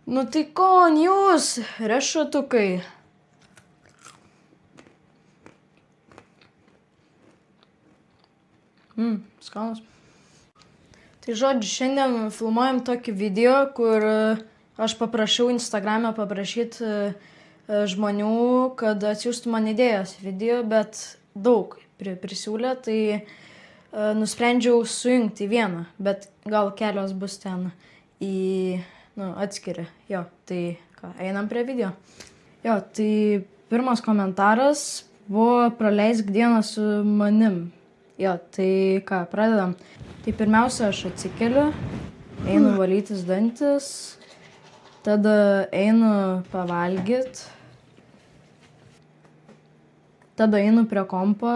Nu tai kon jūs, riešutukai. Skanus. Tai žodžiu, šiandien filmuojam tokį video, kur aš paprašiau Instagram'e paprašyti žmonių, kad atsiųstų man idėjas video, bet daug prisiūlė, tai nusprendžiau sujungti į vieną, bet gal kelios bus ten atskiria. Jo, tai ką, einam prie video. Jo, tai pirmas komentaras buvo praleisk dieną su manim. Jo, tai ką, pradedam. Tai pirmiausia, aš atsikeliu, einu valytis dantis, tada einu pavalgyt, tada einu prie kompo,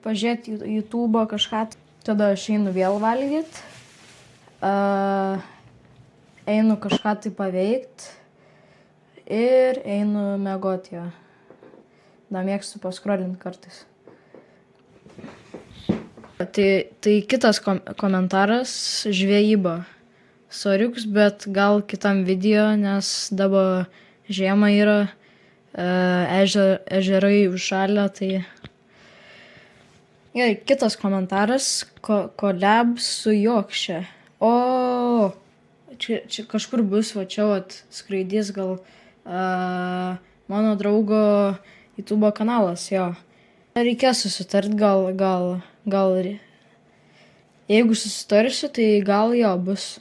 pažiūrėti YouTube'o kažką, tada aš einu vėl valgyt, einu kažką tai paveikt ir einu miegot jo. Da mėgstu paskrolint kartais. Tai kitas komentaras - žvejyba. Soriuks, bet gal kitam video, nes dabar žiema yra, ežerai užšalę, tai... Gerai, kitas komentaras - collab su Jokše. O, čia kažkur bus, va čia skraidys gal mano draugo YouTube'o kanalas, jo. Reikės susitart, gal jeigu susitarsiu, tai gal jo bus.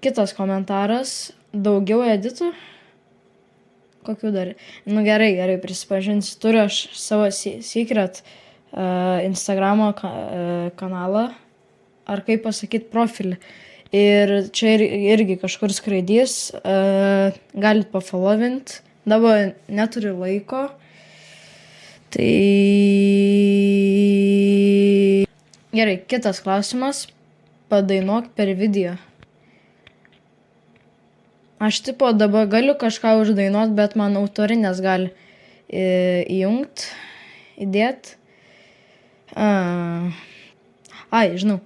Kitas komentaras - daugiau editų. Kokių dar? Nu gerai, prisipažinsiu, turiu aš savo secret Instagramo kanalą, ar kaip pasakyti, profilį. Ir čia irgi kažkur skraidys, galit pafollowint, dabar neturiu laiko. Tai gerai, kitas klausimas - padainuok per video. Aš tipo dabar galiu kažką uždainuot, bet man autorinės gali įdėt. Ai, žinau.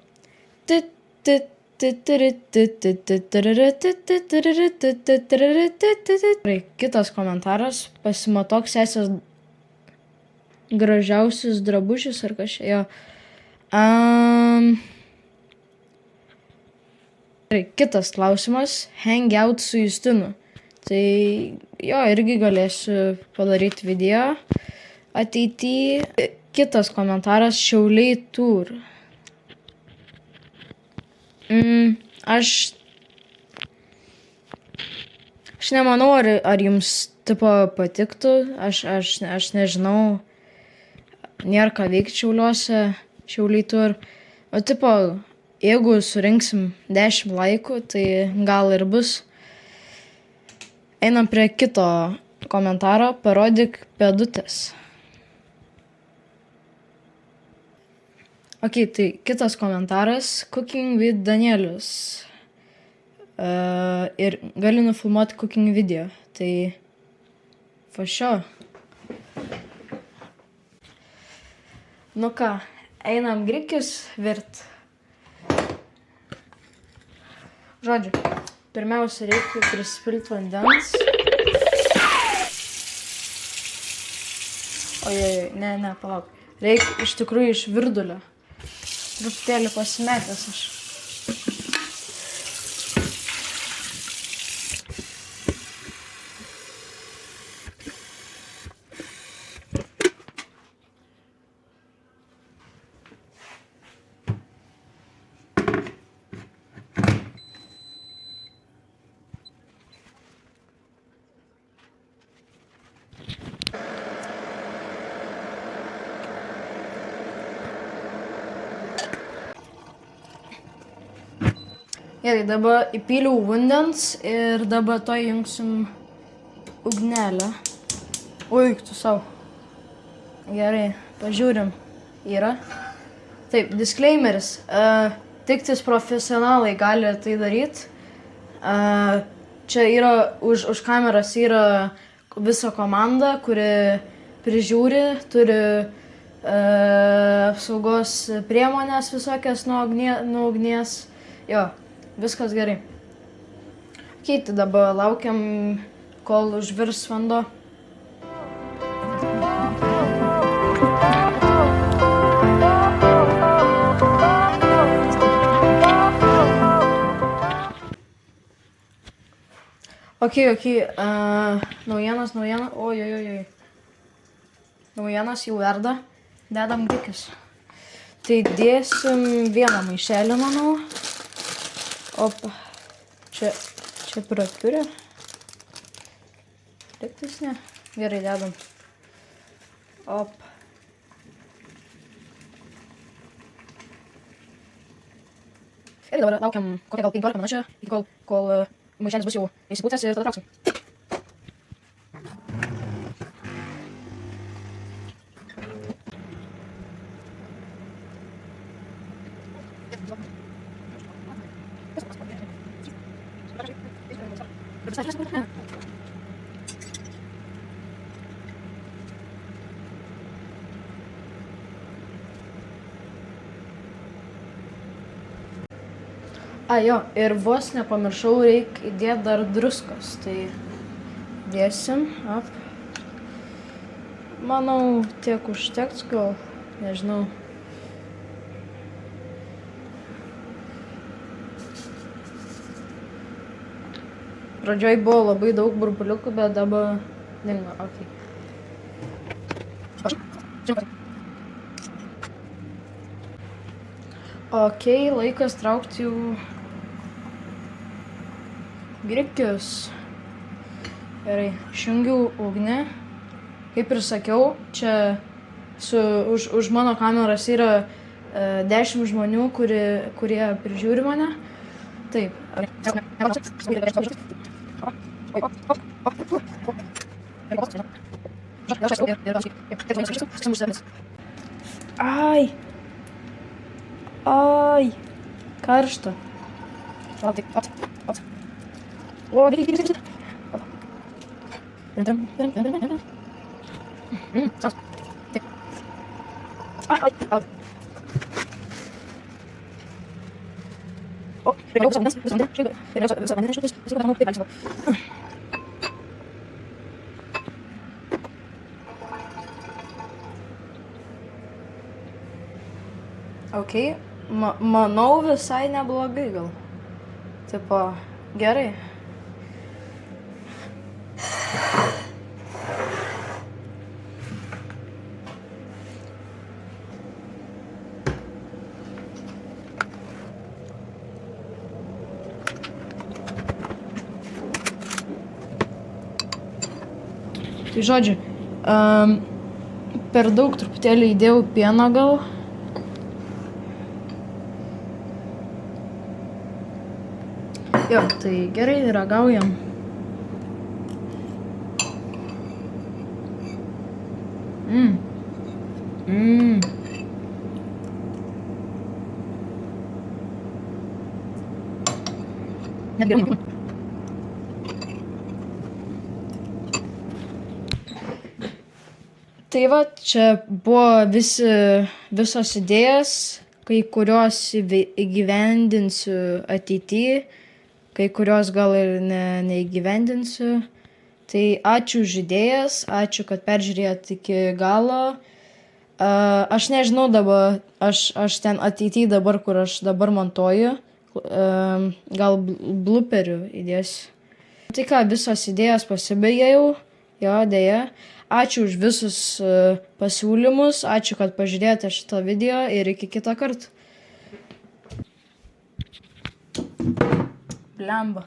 Kitas komentaras - pasimatuok sesės gražiausius drabužius ar kažkaip. Kitas klausimas - hangout su Justinu. Tai jo, irgi galėsiu padaryti video ateityje. Kitas komentaras - Šiauliai tour. Aš nemanau, ar jums tipo patiktų. Aš nežinau. Nėra ką veikti Šiauliuose, Šiauliai tour. O tipo, jeigu surinksim 10 laikų, tai gal ir bus. Einam prie kito komentaro - parodyk pėdutės. Ok, tai kitas komentaras - cooking with Danielius. Ir gali nufilmuoti cooking video. Tai fašio. Nu ką, einam grikius virt. Žodžiu, pirmiausia reikia prisipilti vandens. Ojej, ne, palauk. Reikia iš tikrųjų iš virdulio. Truputėlį pasimetęs aš. Gerai, dabar įpyliau vandens ir dabar to įjungsim ugnelę. Ui, tu savo. Gerai, pažiūrim. Yra. Taip, disclaimeris. Tiktais profesionalai gali tai daryti. Čia yra, už kameros yra visa komanda, kuri prižiūri, turi apsaugos priemonės visokias nuo ugnies. Jo. Viskas gerai. Keiti, dabar laukiam, kol užvirs vanduo. Ok, naujienas, ojojojoj. Naujienas jau verda, dedam grikius. Tai dėsim vieną maišelį, manau. Opa, čia praturė. Liktais ne. Gerai, dedam. Opa. Ir dabar laukiam kokią gal 15 minučių, kol maišelis bus jau įsipūtęs ir tada trauksim. Jo, ir vos nepamiršau, reikia įdėti dar druskos, tai dėsim, Manau, tiek užteks gal, nežinau. Pradžioj buvo labai daug burbuliukų, bet dabar dingo, Ok, laikas traukti jau grikius. Gerai, išjungiau ugnį. Kaip ir sakiau, čia už mano kameros yra 10 žmonių, kurie prižiūri mane. Taip. Ai, karšta. Ok, manau visai neblogai gal. Tipo, gerai. Tai žodžiu, per daug truputėlį įdėjau pieno gal. Jo, tai gerai, ragaujam. Net geriau. Tai va, čia buvo visos idėjas, kai kurios įgyvendinsiu ateityje, kai kurios gal ir neįgyvendinsiu. Tai ačiū už idėjas, ačiū, kad peržiūrėjot iki galo. Aš nežinau dabar, aš ten ateityje dabar, kur aš dabar montuoju, gal bluperių įdėsiu. Tai ką, visos idėjos pasibaigė jau, jo, dėja. Ačiū už visus pasiūlymus, ačiū, kad pažiūrėjote šitą video ir iki kito karto. Blemba.